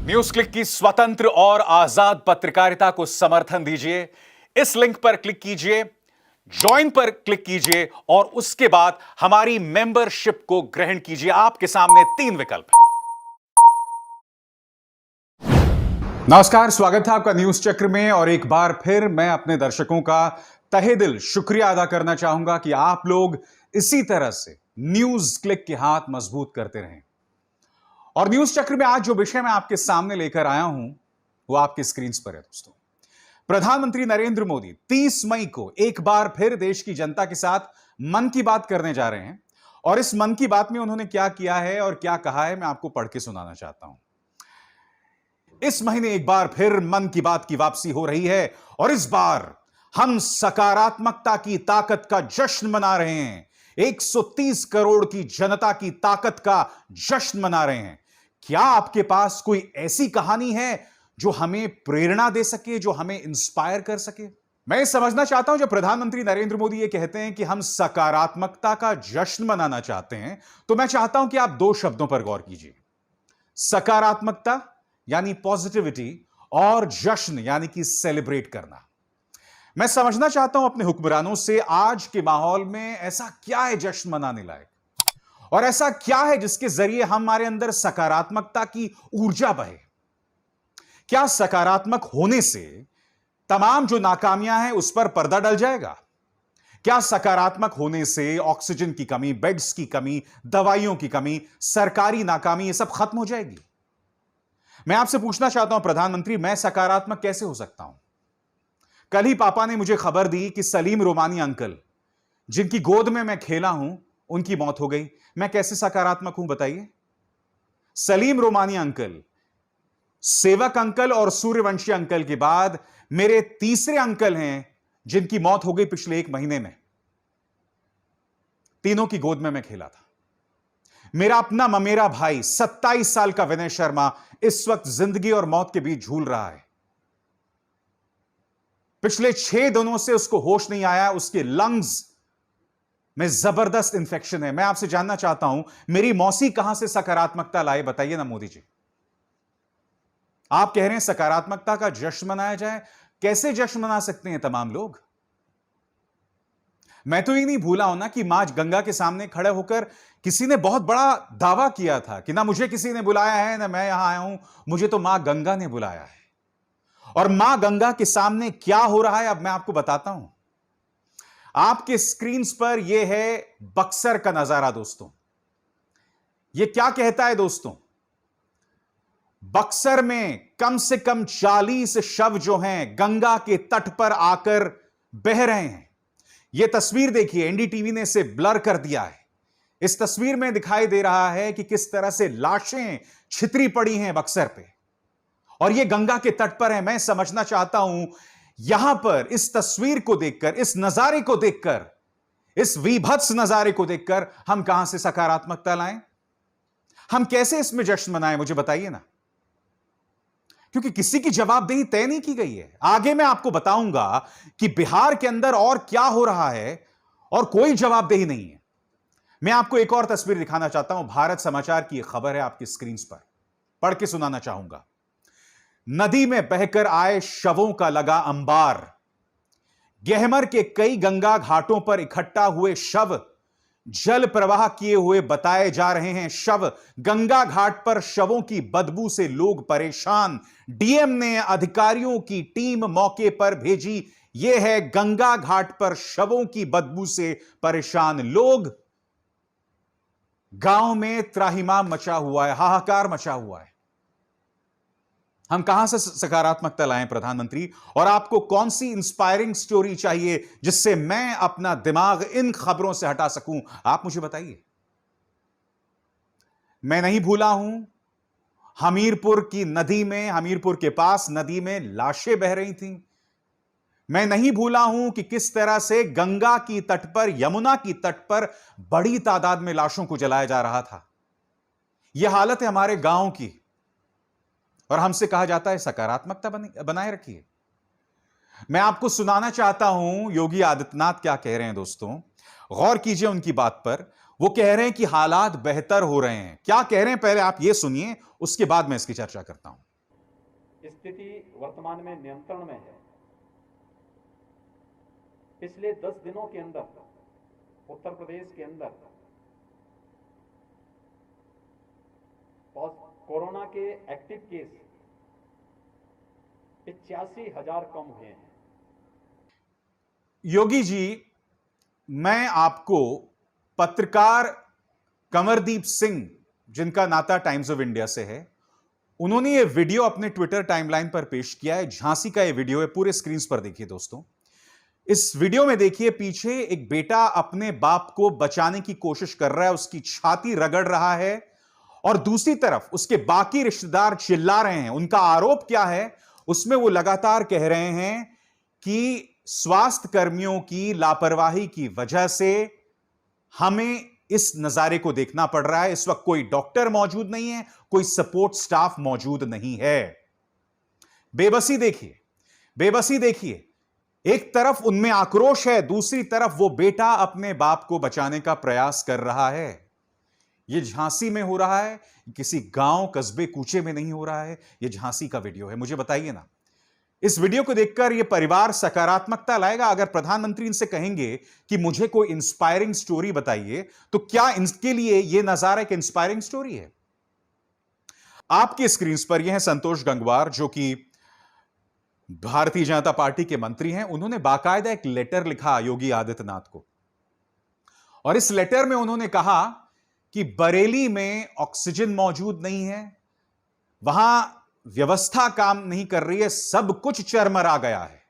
News click की स्वतंत्र और आजाद पत्रकारिता को समर्थन दीजिए। इस लिंक पर क्लिक कीजिए, ज्वाइन पर क्लिक कीजिए और उसके बाद हमारी मेंबरशिप को ग्रहण कीजिए। आपके सामने 3 विकल्प हैं। नमस्कार, स्वागत है आपका न्यूज चक्र में। और एक बार फिर मैं अपने दर्शकों का तहे दिल शुक्रिया अदा करना चाहूंगा कि आप लोग इसी तरह से न्यूज क्लिक के हाथ मजबूत करते रहें। और न्यूज चक्र में आज जो विषय मैं आपके सामने लेकर आया हूं वो आपके स्क्रीन पर है दोस्तों। प्रधानमंत्री नरेंद्र मोदी 30 मई को एक बार फिर देश की जनता के साथ मन की बात करने जा रहे हैं। और इस मन की बात में उन्होंने क्या किया है और क्या कहा है, मैं आपको पढ़ के सुनाना चाहता हूं। इस महीने एक बार फिर मन की बात की वापसी हो रही है और इस बार हम सकारात्मकता की ताकत का जश्न मना रहे हैं। 130 करोड़ की जनता की ताकत का जश्न मना रहे हैं। क्या आपके पास कोई ऐसी कहानी है जो हमें प्रेरणा दे सके, जो हमें इंस्पायर कर सके? मैं समझना चाहता हूं, जब प्रधानमंत्री नरेंद्र मोदी ये कहते हैं कि हम सकारात्मकता का जश्न मनाना चाहते हैं, तो मैं चाहता हूं कि आप 2 शब्दों पर गौर कीजिए। सकारात्मकता यानी पॉजिटिविटी और जश्न यानी कि सेलिब्रेट करना। मैं समझना चाहता हूं अपने हुक्मरानों से, आज के माहौल में ऐसा क्या है जश्न मनाने लायक, और ऐसा क्या है जिसके जरिए हमारे अंदर सकारात्मकता की ऊर्जा बहे। क्या सकारात्मक होने से तमाम जो नाकामियां हैं उस पर पर्दा डल जाएगा? क्या सकारात्मक होने से ऑक्सीजन की कमी, बेड्स की कमी, दवाइयों की कमी, सरकारी नाकामी, ये सब खत्म हो जाएगी? मैं आपसे पूछना चाहता हूं प्रधानमंत्री, मैं सकारात्मक कैसे हो सकता हूं? कल ही पापा ने मुझे खबर दी कि सलीम रोमानी अंकल, जिनकी गोद में मैं खेला हूं, उनकी मौत हो गई। मैं कैसे सकारात्मक हूं बताइए? सलीम रोमानी अंकल, सेवक अंकल और सूर्यवंशी अंकल के बाद मेरे तीसरे अंकल हैं जिनकी मौत हो गई पिछले 1 महीने में। तीनों की गोद में मैं खेला था। मेरा अपना ममेरा भाई 27 साल का विनय शर्मा इस वक्त जिंदगी और मौत के बीच झूल रहा है। पिछले 6 दिनों से उसको होश नहीं आया, उसके लंग्स में जबरदस्त इंफेक्शन है। मैं आपसे जानना चाहता हूं, मेरी मौसी कहां से सकारात्मकता लाए, बताइए ना मोदी जी। आप कह रहे हैं सकारात्मकता का जश्न मनाया जाए। कैसे जश्न मना सकते हैं तमाम लोग? मैं तो ये नहीं भूला हूं ना कि मां गंगा के सामने खड़े होकर किसी ने बहुत बड़ा दावा किया था कि ना मुझे किसी ने बुलाया है ना मैं यहां आया हूं, मुझे तो मां गंगा ने बुलाया है। और मां गंगा के सामने क्या हो रहा है अब मैं आपको बताता हूं। आपके स्क्रीन पर यह है बक्सर का नजारा दोस्तों। यह क्या कहता है दोस्तों? बक्सर में कम से कम 40 शव जो हैं गंगा के तट पर आकर बह रहे हैं। यह तस्वीर देखिए, एनडीटीवी ने इसे ब्लर कर दिया है। इस तस्वीर में दिखाई दे रहा है कि किस तरह से लाशें छितरी पड़ी हैं बक्सर पे, और यह गंगा के तट पर है। मैं समझना चाहता हूं, यहां पर इस तस्वीर को देखकर, इस नजारे को देखकर, इस विभत्स नजारे को देखकर हम कहां से सकारात्मकता लाएं? हम कैसे इसमें जश्न मनाएं, मुझे बताइए ना। क्योंकि किसी की जवाबदेही तय नहीं की गई है। आगे मैं आपको बताऊंगा कि बिहार के अंदर और क्या हो रहा है और कोई जवाबदेही नहीं है। मैं आपको एक और तस्वीर दिखाना चाहता हूं। भारत समाचार की एक खबर है आपकी स्क्रीन पर, पढ़ के सुनाना चाहूंगा। नदी में बहकर आए शवों का लगा अंबार। गहमर के कई गंगा घाटों पर इकट्ठा हुए शव जल प्रवाह किए हुए बताए जा रहे हैं। शव गंगा घाट पर शवों की बदबू से लोग परेशान। डीएम ने अधिकारियों की टीम मौके पर भेजी। यह है गंगा घाट पर शवों की बदबू से परेशान लोग। गांव में त्राहिमाम मचा हुआ है, हाहाकार मचा हुआ है। हम कहां से सकारात्मकता लाएं प्रधानमंत्री? और आपको कौन सी इंस्पायरिंग स्टोरी चाहिए जिससे मैं अपना दिमाग इन खबरों से हटा सकूं? आप मुझे बताइए। मैं नहीं भूला हूं, हमीरपुर की नदी में, हमीरपुर के पास नदी में लाशें बह रही थीं। मैं नहीं भूला हूं कि किस तरह से गंगा की तट पर, यमुना की तट पर बड़ी तादाद में लाशों को जलाया जा रहा था। यह हालत है हमारे गांव की, और हमसे कहा जाता है सकारात्मकता बनाए रखिए। मैं आपको सुनाना चाहता हूं योगी आदित्यनाथ क्या कह रहे हैं दोस्तों। गौर कीजिए उनकी बात पर। वो कह रहे हैं कि हालात बेहतर हो रहे हैं। क्या कह रहे हैं पहले आप ये सुनिए, उसके बाद मैं इसकी चर्चा करता हूं। स्थिति वर्तमान में नियंत्रण में है। पिछले 10 दिनों के अंदर उत्तर प्रदेश के अंदर कोरोना के एक्टिव केस 85,000 कम हुए हैं। योगी जी, मैं आपको पत्रकार कमरदीप सिंह, जिनका नाता टाइम्स ऑफ इंडिया से है, उन्होंने ये वीडियो अपने ट्विटर टाइमलाइन पर पेश किया है। झांसी का ये वीडियो है, पूरे स्क्रीन पर देखिए दोस्तों। इस वीडियो में देखिए, पीछे एक बेटा अपने बाप को बचाने की कोशिश कर रहा है, उसकी छाती रगड़ रहा है, और दूसरी तरफ उसके बाकी रिश्तेदार चिल्ला रहे हैं। उनका आरोप क्या है? उसमें वो लगातार कह रहे हैं कि स्वास्थ्य कर्मियों की लापरवाही की वजह से हमें इस नजारे को देखना पड़ रहा है। इस वक्त कोई डॉक्टर मौजूद नहीं है, कोई सपोर्ट स्टाफ मौजूद नहीं है। बेबसी देखिए, बेबसी देखिए। एक तरफ उनमें आक्रोश है, दूसरी तरफ वो बेटा अपने बाप को बचाने का प्रयास कर रहा है। यह झांसी में हो रहा है, किसी गांव कस्बे कूचे में नहीं हो रहा है। यह झांसी का वीडियो है। मुझे बताइए ना, इस वीडियो को देखकर यह परिवार सकारात्मकता लाएगा? अगर प्रधानमंत्री इनसे कहेंगे कि मुझे कोई इंस्पायरिंग स्टोरी बताइए, तो क्या इनके लिए यह नजारा एक इंस्पायरिंग स्टोरी है? आपकी स्क्रीन पर यह है संतोष गंगवार, जो कि भारतीय जनता पार्टी के मंत्री हैं। उन्होंने बाकायदा एक लेटर लिखा योगी आदित्यनाथ को, और इस लेटर में उन्होंने कहा कि बरेली में ऑक्सीजन मौजूद नहीं है, वहां व्यवस्था काम नहीं कर रही है, सब कुछ चरमरा गया है।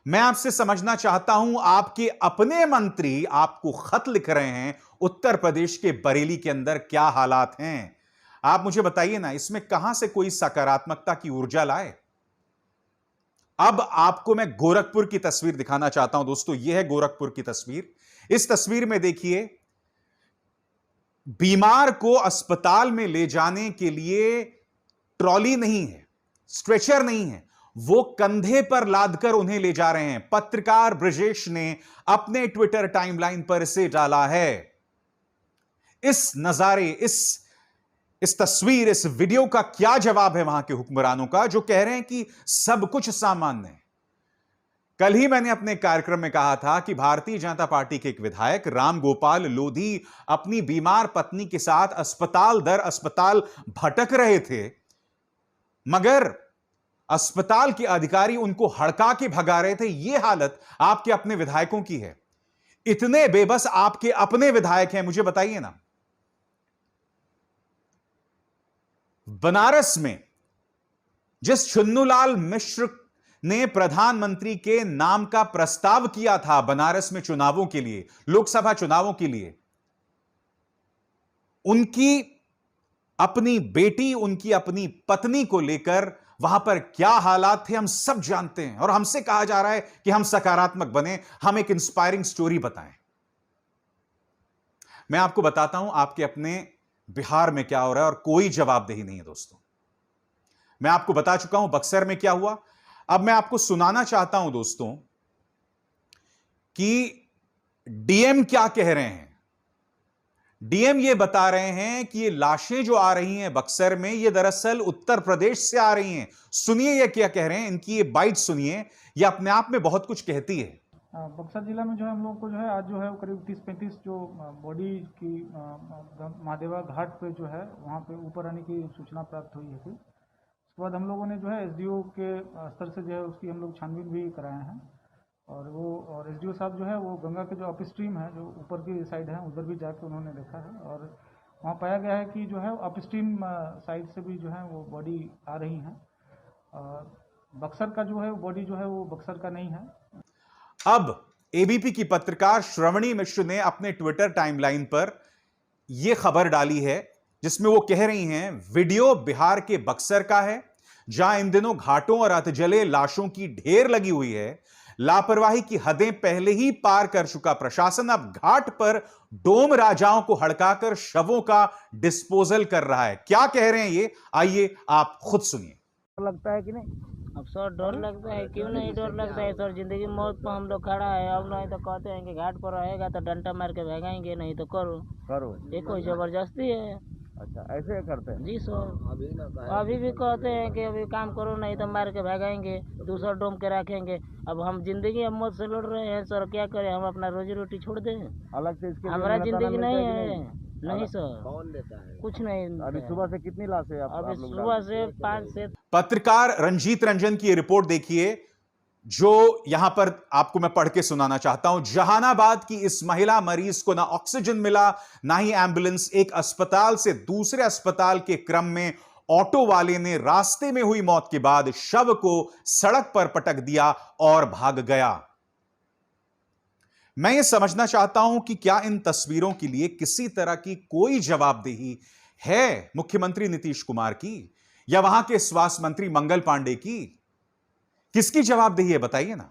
मैं आपसे समझना चाहता हूं, आपके अपने मंत्री आपको खत लिख रहे हैं उत्तर प्रदेश के बरेली के अंदर क्या हालात हैं। आप मुझे बताइए ना, इसमें कहां से कोई सकारात्मकता की ऊर्जा लाए? अब आपको मैं गोरखपुर की तस्वीर दिखाना चाहता हूं दोस्तों। यह है गोरखपुर की तस्वीर। इस तस्वीर में देखिए, बीमार को अस्पताल में ले जाने के लिए ट्रॉली नहीं है, स्ट्रेचर नहीं है, वो कंधे पर लादकर उन्हें ले जा रहे हैं। पत्रकार ब्रजेश ने अपने ट्विटर टाइमलाइन पर इसे डाला है। इस नजारे, इस तस्वीर, इस वीडियो का क्या जवाब है वहां के हुक्मरानों का, जो कह रहे हैं कि सब कुछ सामान्य है? कल ही मैंने अपने कार्यक्रम में कहा था कि भारतीय जनता पार्टी के एक विधायक राम गोपाल लोधी अपनी बीमार पत्नी के साथ अस्पताल दर अस्पताल भटक रहे थे, मगर अस्पताल के अधिकारी उनको हड़का के भगा रहे थे। यह हालत आपके अपने विधायकों की है। इतने बेबस आपके अपने विधायक हैं, मुझे बताइए ना। बनारस में जिस छुन्नूलाल मिश्र ने प्रधानमंत्री के नाम का प्रस्ताव किया था बनारस में चुनावों के लिए, लोकसभा चुनावों के लिए, उनकी अपनी बेटी, उनकी अपनी पत्नी को लेकर वहां पर क्या हालात थे हम सब जानते हैं। और हमसे कहा जा रहा है कि हम सकारात्मक बने, हम एक इंस्पायरिंग स्टोरी बताएं। मैं आपको बताता हूं आपके अपने बिहार में क्या हो रहा है, और कोई जवाबदेही नहीं है दोस्तों। मैं आपको बता चुका हूं बक्सर में क्या हुआ। अब मैं आपको सुनाना चाहता हूं दोस्तों कि डीएम क्या कह रहे हैं। डीएम ये बता रहे हैं कि ये लाशें जो आ रही हैं बक्सर में, ये दरअसल उत्तर प्रदेश से आ रही हैं। सुनिए ये क्या कह रहे हैं, इनकी ये बाइट सुनिए, ये अपने आप में बहुत कुछ कहती है। बक्सर जिला में जो है हम लोग को जो है आज जो है करीब 30-35 जो बॉडी की महादेवा घाट पे जो है वहाँ पे ऊपर आने की सूचना प्राप्त हुई है थी। उसके बाद हम लोगों ने जो है एसडीओ के स्तर से जो है उसकी हम लोग छानबीन भी कराए हैं, और एसडीओ साहब जो है वो गंगा के जो अप स्ट्रीम है, जो ऊपर की साइड है, उधर भी जाके उन्होंने देखा है, और वहाँ पाया गया है कि जो है अप स्ट्रीम साइड से भी जो है वो बॉडी आ रही हैं। बक्सर का जो है बॉडी जो है वो बक्सर का नहीं है। अब एबीपी की पत्रकार श्रवणी मिश्र ने अपने ट्विटर टाइमलाइन पर यह खबर डाली है, जिसमें वो कह रही हैं वीडियो बिहार के बक्सर का है, जहां इन दिनों घाटों और अधजले लाशों की ढेर लगी हुई है। लापरवाही की हदें पहले ही पार कर चुका प्रशासन अब घाट पर डोम राजाओं को हड़काकर शवों का डिस्पोजल कर रहा है। क्या कह रहे हैं ये, आइए आप खुद सुनिए। लगता है कि नहीं? अब सर डर लगता है, क्यों नहीं डर लगता है सर? जिंदगी मौत पर हम लोग खड़ा है। अब नहीं तो कहते हैं कि घाट पर रहेगा तो डंडा मार के भगाएंगे, नहीं तो करो। ये कोई जबरदस्ती है? अच्छा, ऐसे करते हैं। जी सर, अभी भी कहते हैं कि अभी काम करो नहीं तो मार के भगाएंगे, दूसरा डोम के रखेंगे। अब हम जिंदगी और मौत से लड़ रहे हैं सर, क्या करें? हम अपना रोजी रोटी छोड़ दें? अलग से इसके लिए हमारा मेहनताना जिंदगी मिलता नहीं कि है। नहीं सर, कौन देता है? कुछ नहीं मिलता अभी है। सुबह से कितनी लाशें अभी आप लोग सुबह से 5 से पत्रकार रंजीत रंजन की ये रिपोर्ट देखिए, जो यहां पर आपको मैं पढ़ के सुनाना चाहता हूं। जहानाबाद की इस महिला मरीज को ना ऑक्सीजन मिला, ना ही एम्बुलेंस। एक अस्पताल से दूसरे अस्पताल के क्रम में ऑटो वाले ने रास्ते में हुई मौत के बाद शव को सड़क पर पटक दिया और भाग गया। मैं ये समझना चाहता हूं कि क्या इन तस्वीरों के लिए किसी तरह की कोई जवाबदेही है मुख्यमंत्री नीतीश कुमार की या वहां के स्वास्थ्य मंत्री मंगल पांडे की? किसकी जवाबदेही है बताइए ना।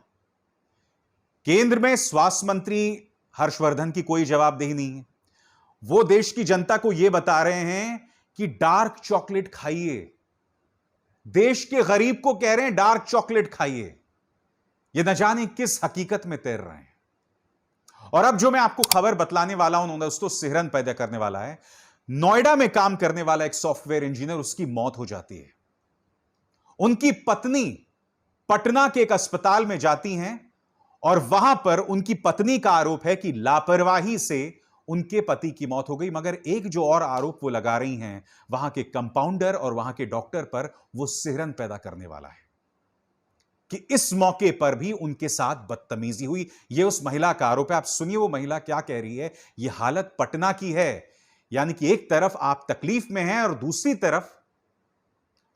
केंद्र में स्वास्थ्य मंत्री हर्षवर्धन की कोई जवाबदेही नहीं है। वो देश की जनता को यह बता रहे हैं कि डार्क चॉकलेट खाइए। देश के गरीब को कह रहे हैं डार्क चॉकलेट खाइए। ये न जाने किस हकीकत में तैर रहे हैं। और अब जो मैं आपको खबर बतलाने वाला हूं दोस्तों, सिहरन पैदा करने वाला है। नोएडा में काम करने वाला एक सॉफ्टवेयर इंजीनियर, उसकी मौत हो जाती है। उनकी पत्नी पटना के एक अस्पताल में जाती हैं और वहां पर उनकी पत्नी का आरोप है कि लापरवाही से उनके पति की मौत हो गई। मगर एक जो और आरोप वो लगा रही हैं वहां के कंपाउंडर और वहां के डॉक्टर पर, वो सिहरन पैदा करने वाला है कि इस मौके पर भी उनके साथ बदतमीजी हुई। यह उस महिला का आरोप है। आप सुनिए वो महिला क्या कह रही है। यह हालत पटना की है, यानी कि एक तरफ आप तकलीफ में हैं और दूसरी तरफ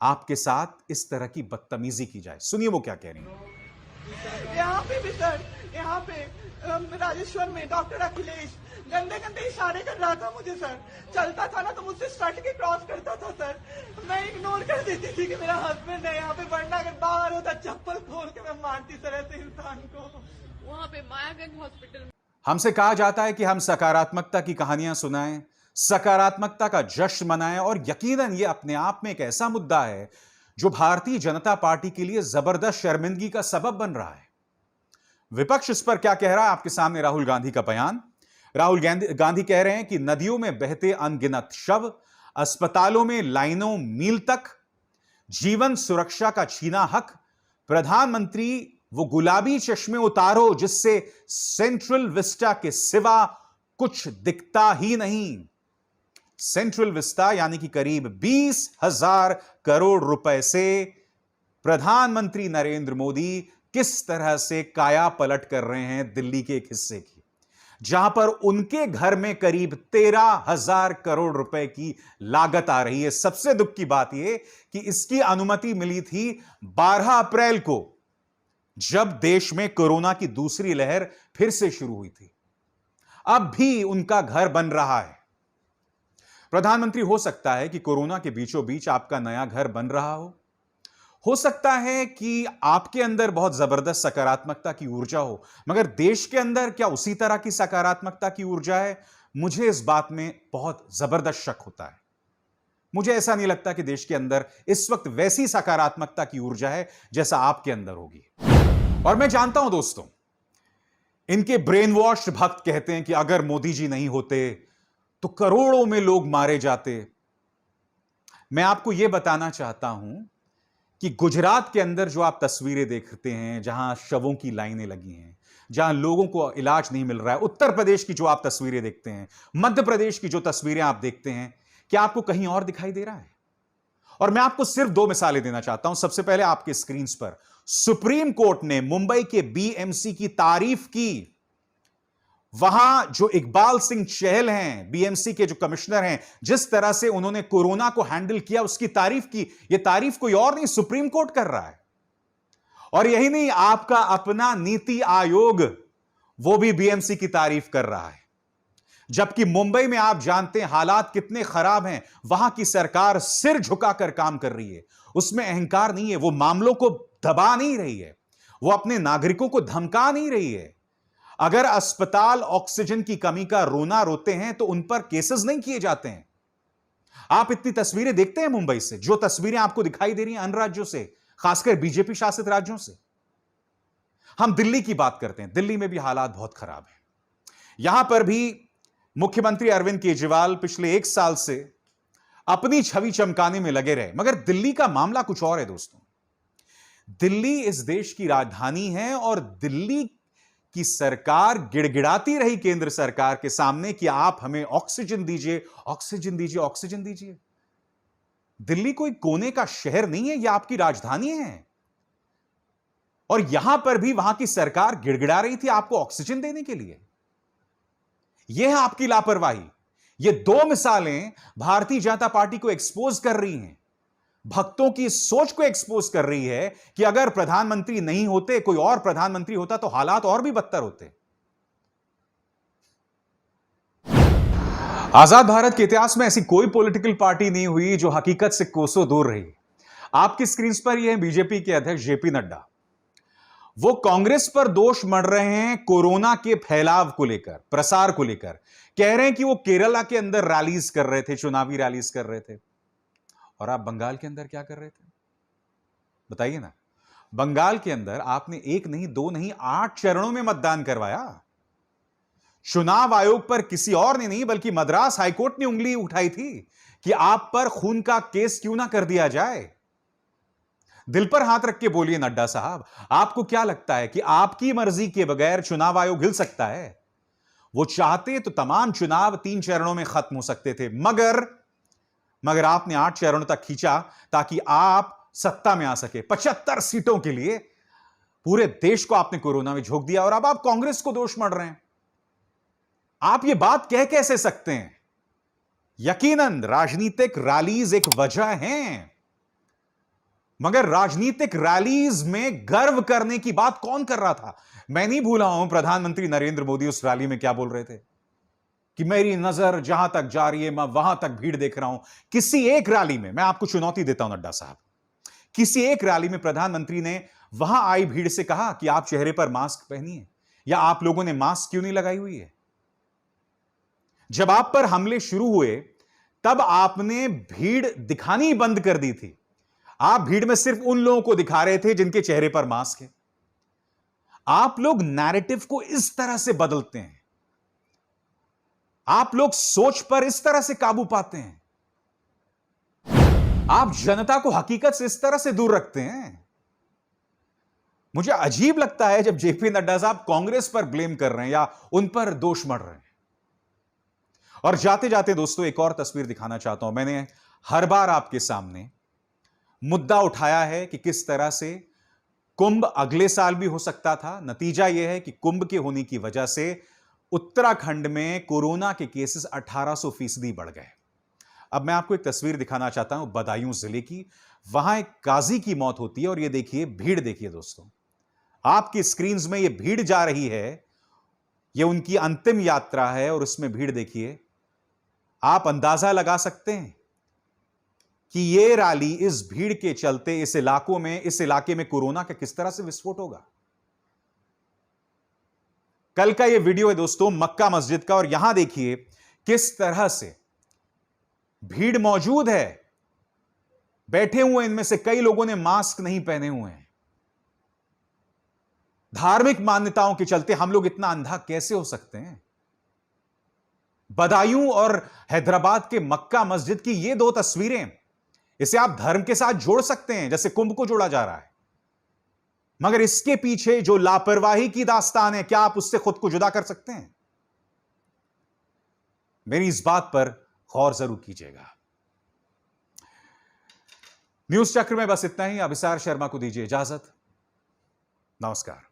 आपके साथ इस तरह की बदतमीजी की जाए। सुनिए वो क्या कह रही है। यहाँ पे भी सर, यहाँ पे राजेश्वर में डॉक्टर अखिलेश गंदे गंदे इशारे कर रहा था मुझे सर। चलता था ना तो मुझसे सट के क्रॉस करता था सर। मैं इग्नोर कर देती थी कि मेरा हस्बैंड है यहाँ पे, वरना अगर बाहर होता चप्पल खोल के मैं मारती सर ऐसे इंसान को। वहाँ पे मायागंज हॉस्पिटल हमसे कहा जाता है कि हम सकारात्मकता की कहानियां सुनाएं, सकारात्मकता का जश्न मनाएं, और यकीनन यह अपने आप में एक ऐसा मुद्दा है जो भारतीय जनता पार्टी के लिए जबरदस्त शर्मिंदगी का सबब बन रहा है। विपक्ष इस पर क्या कह रहा है? आपके सामने राहुल गांधी का बयान। राहुल गांधी कह रहे हैं कि नदियों में बहते अनगिनत शव, अस्पतालों में लाइनों मील तक, जीवन सुरक्षा का छीना हक। प्रधानमंत्री वो गुलाबी चश्मे उतारो जिससे सेंट्रल विस्टा के सिवा कुछ दिखता ही नहीं। सेंट्रल विस्टा यानी कि करीब 20,000 करोड़ रुपए से प्रधानमंत्री नरेंद्र मोदी किस तरह से काया पलट कर रहे हैं दिल्ली के एक हिस्से की, जहां पर उनके घर में करीब 13,000 करोड़ रुपए की लागत आ रही है। सबसे दुख की बात यह कि इसकी अनुमति मिली थी 12 अप्रैल को, जब देश में कोरोना की दूसरी लहर फिर से शुरू हुई थी। अब भी उनका घर बन रहा है। प्रधानमंत्री, हो सकता है कि कोरोना के बीचों बीच आपका नया घर बन रहा हो सकता है कि आपके अंदर बहुत जबरदस्त सकारात्मकता की ऊर्जा हो, मगर देश के अंदर क्या उसी तरह की सकारात्मकता की ऊर्जा है? मुझे इस बात में बहुत जबरदस्त शक होता है। मुझे ऐसा नहीं लगता कि देश के अंदर इस वक्त वैसी सकारात्मकता की ऊर्जा है जैसा आपके अंदर होगी। और मैं जानता हूं दोस्तों, इनके ब्रेन वॉश्ड भक्त कहते हैं कि अगर मोदी जी नहीं होते तो करोड़ों में लोग मारे जाते। मैं आपको यह बताना चाहता हूं कि गुजरात के अंदर जो आप तस्वीरें देखते हैं, जहां शवों की लाइनें लगी हैं, जहां लोगों को इलाज नहीं मिल रहा है, उत्तर प्रदेश की जो आप तस्वीरें देखते हैं, मध्य प्रदेश की जो तस्वीरें आप देखते हैं, क्या आपको कहीं और दिखाई दे रहा है? और मैं आपको सिर्फ 2 मिसालें देना चाहता हूं। सबसे पहले आपके स्क्रीन पर सुप्रीम कोर्ट ने मुंबई के बीएमसी की तारीफ की। वहां जो इकबाल सिंह चहल हैं, बीएमसी के जो कमिश्नर हैं, जिस तरह से उन्होंने कोरोना को हैंडल किया उसकी तारीफ की। यह तारीफ कोई और नहीं, सुप्रीम कोर्ट कर रहा है। और यही नहीं, आपका अपना नीति आयोग वो भी बीएमसी की तारीफ कर रहा है। जबकि मुंबई में आप जानते हैं हालात कितने खराब हैं, वहां की सरकार सिर झुकाकर काम कर रही है। उसमें अहंकार नहीं है, वो मामलों को दबा नहीं रही है, वो अपने नागरिकों को धमका नहीं रही है। अगर अस्पताल ऑक्सीजन की कमी का रोना रोते हैं तो उन पर केसेस नहीं किए जाते हैं। आप इतनी तस्वीरें देखते हैं मुंबई से, जो तस्वीरें आपको दिखाई दे रही हैं अन्य राज्यों से, खासकर बीजेपी शासित राज्यों से। हम दिल्ली की बात करते हैं, दिल्ली में भी हालात बहुत खराब हैं। यहां पर भी मुख्यमंत्री अरविंद केजरीवाल पिछले 1 साल से अपनी छवि चमकाने में लगे रहे। मगर दिल्ली का मामला कुछ और है दोस्तों। दिल्ली इस देश की राजधानी है और दिल्ली की सरकार गिड़गिड़ाती रही केंद्र सरकार के सामने कि आप हमें ऑक्सीजन दीजिए, ऑक्सीजन दीजिए, ऑक्सीजन दीजिए। दिल्ली कोई कोने का शहर नहीं है, यह आपकी राजधानी है। और यहां पर भी वहां की सरकार गिड़गिड़ा रही थी आपको ऑक्सीजन देने के लिए। यह है आपकी लापरवाही। ये दो मिसालें भारतीय जनता पार्टी को एक्सपोज कर रही हैं, भक्तों की सोच को एक्सपोज कर रही है कि अगर प्रधानमंत्री नहीं होते, कोई और प्रधानमंत्री होता तो हालात और भी बदतर होते। आजाद भारत के इतिहास में ऐसी कोई पॉलिटिकल पार्टी नहीं हुई जो हकीकत से कोसों दूर रही। आपकी स्क्रीन पर यह है बीजेपी के अध्यक्ष जेपी नड्डा। वो कांग्रेस पर दोष मढ़ रहे हैं कोरोना के फैलाव को लेकर, प्रसार को लेकर। कह रहे हैं कि वो केरला के अंदर रैलीज कर रहे थे, चुनावी रैलीज कर रहे थे। और आप बंगाल के अंदर क्या कर रहे थे बताइए ना। बंगाल के अंदर आपने 1 नहीं 2 नहीं 8 चरणों में मतदान करवाया। चुनाव आयोग पर किसी और ने नहीं बल्कि मद्रास हाईकोर्ट ने उंगली उठाई थी कि आप पर खून का केस क्यों ना कर दिया जाए। दिल पर हाथ रख के बोलिए नड्डा साहब, आपको क्या लगता है कि आपकी मर्जी के बगैर चुनाव आयोग हिल सकता है? वो चाहते तो तमाम चुनाव 3 चरणों में खत्म हो सकते थे, मगर आपने 8 चरणों तक खींचा ताकि आप सत्ता में आ सके। 75 सीटों के लिए पूरे देश को आपने कोरोना में झोंक दिया और अब आप कांग्रेस को दोष मढ़ रहे हैं। आप ये बात कह कैसे सकते हैं? यकीनन राजनीतिक रैलीज एक वजह हैं, मगर राजनीतिक रैलीज में गर्व करने की बात कौन कर रहा था? मैं नहीं भूला हूं प्रधानमंत्री नरेंद्र मोदी उस रैली में क्या बोल रहे थे कि मेरी नजर जहां तक जा रही है मैं वहां तक भीड़ देख रहा हूं। किसी एक रैली में, मैं आपको चुनौती देता हूं नड्डा साहब, किसी एक रैली में प्रधानमंत्री ने वहां आई भीड़ से कहा कि आप चेहरे पर मास्क पहनिए, या आप लोगों ने मास्क क्यों नहीं लगाई हुई है? जब आप पर हमले शुरू हुए तब आपने भीड़ दिखानी बंद कर दी थी। आप भीड़ में सिर्फ उन लोगों को दिखा रहे थे जिनके चेहरे पर मास्क है। आप लोग नैरेटिव को इस तरह से बदलते हैं, आप लोग सोच पर इस तरह से काबू पाते हैं, आप जनता को हकीकत से इस तरह से दूर रखते हैं। मुझे अजीब लगता है जब जेपी नड्डा साहब कांग्रेस पर ब्लेम कर रहे हैं या उन पर दोष मढ़ रहे हैं। और जाते जाते दोस्तों एक और तस्वीर दिखाना चाहता हूं। मैंने हर बार आपके सामने मुद्दा उठाया है कि किस तरह से कुंभ अगले साल भी हो सकता था। नतीजा यह है कि कुंभ के होने की वजह से उत्तराखंड में कोरोना के केसेस 1800% बढ़ गए। अब मैं आपको एक तस्वीर दिखाना चाहता हूं बदायूं जिले की। वहां एक काजी की मौत होती है और यह देखिए भीड़, देखिए दोस्तों आपकी स्क्रीन में यह भीड़ जा रही है, यह उनकी अंतिम यात्रा है और उसमें भीड़ देखिए। आप अंदाजा लगा सकते हैं कि यह रैली इस भीड़ के चलते इस इलाके में कोरोना का किस तरह से विस्फोट होगा। कल का यह वीडियो है दोस्तों मक्का मस्जिद का, और यहां देखिए किस तरह से भीड़ मौजूद है। बैठे हुए इनमें से कई लोगों ने मास्क नहीं पहने हुए हैं। धार्मिक मान्यताओं के चलते हम लोग इतना अंधा कैसे हो सकते हैं? बदायूं और हैदराबाद के मक्का मस्जिद की ये 2 तस्वीरें, इसे आप धर्म के साथ जोड़ सकते हैं जैसे कुंभ को जोड़ा जा रहा है, मगर इसके पीछे जो लापरवाही की दास्तान है, क्या आप उससे खुद को जुदा कर सकते हैं? मेरी इस बात पर गौर जरूर कीजिएगा। न्यूज चक्र में बस इतना ही। अभिसार शर्मा को दीजिए इजाजत। नमस्कार।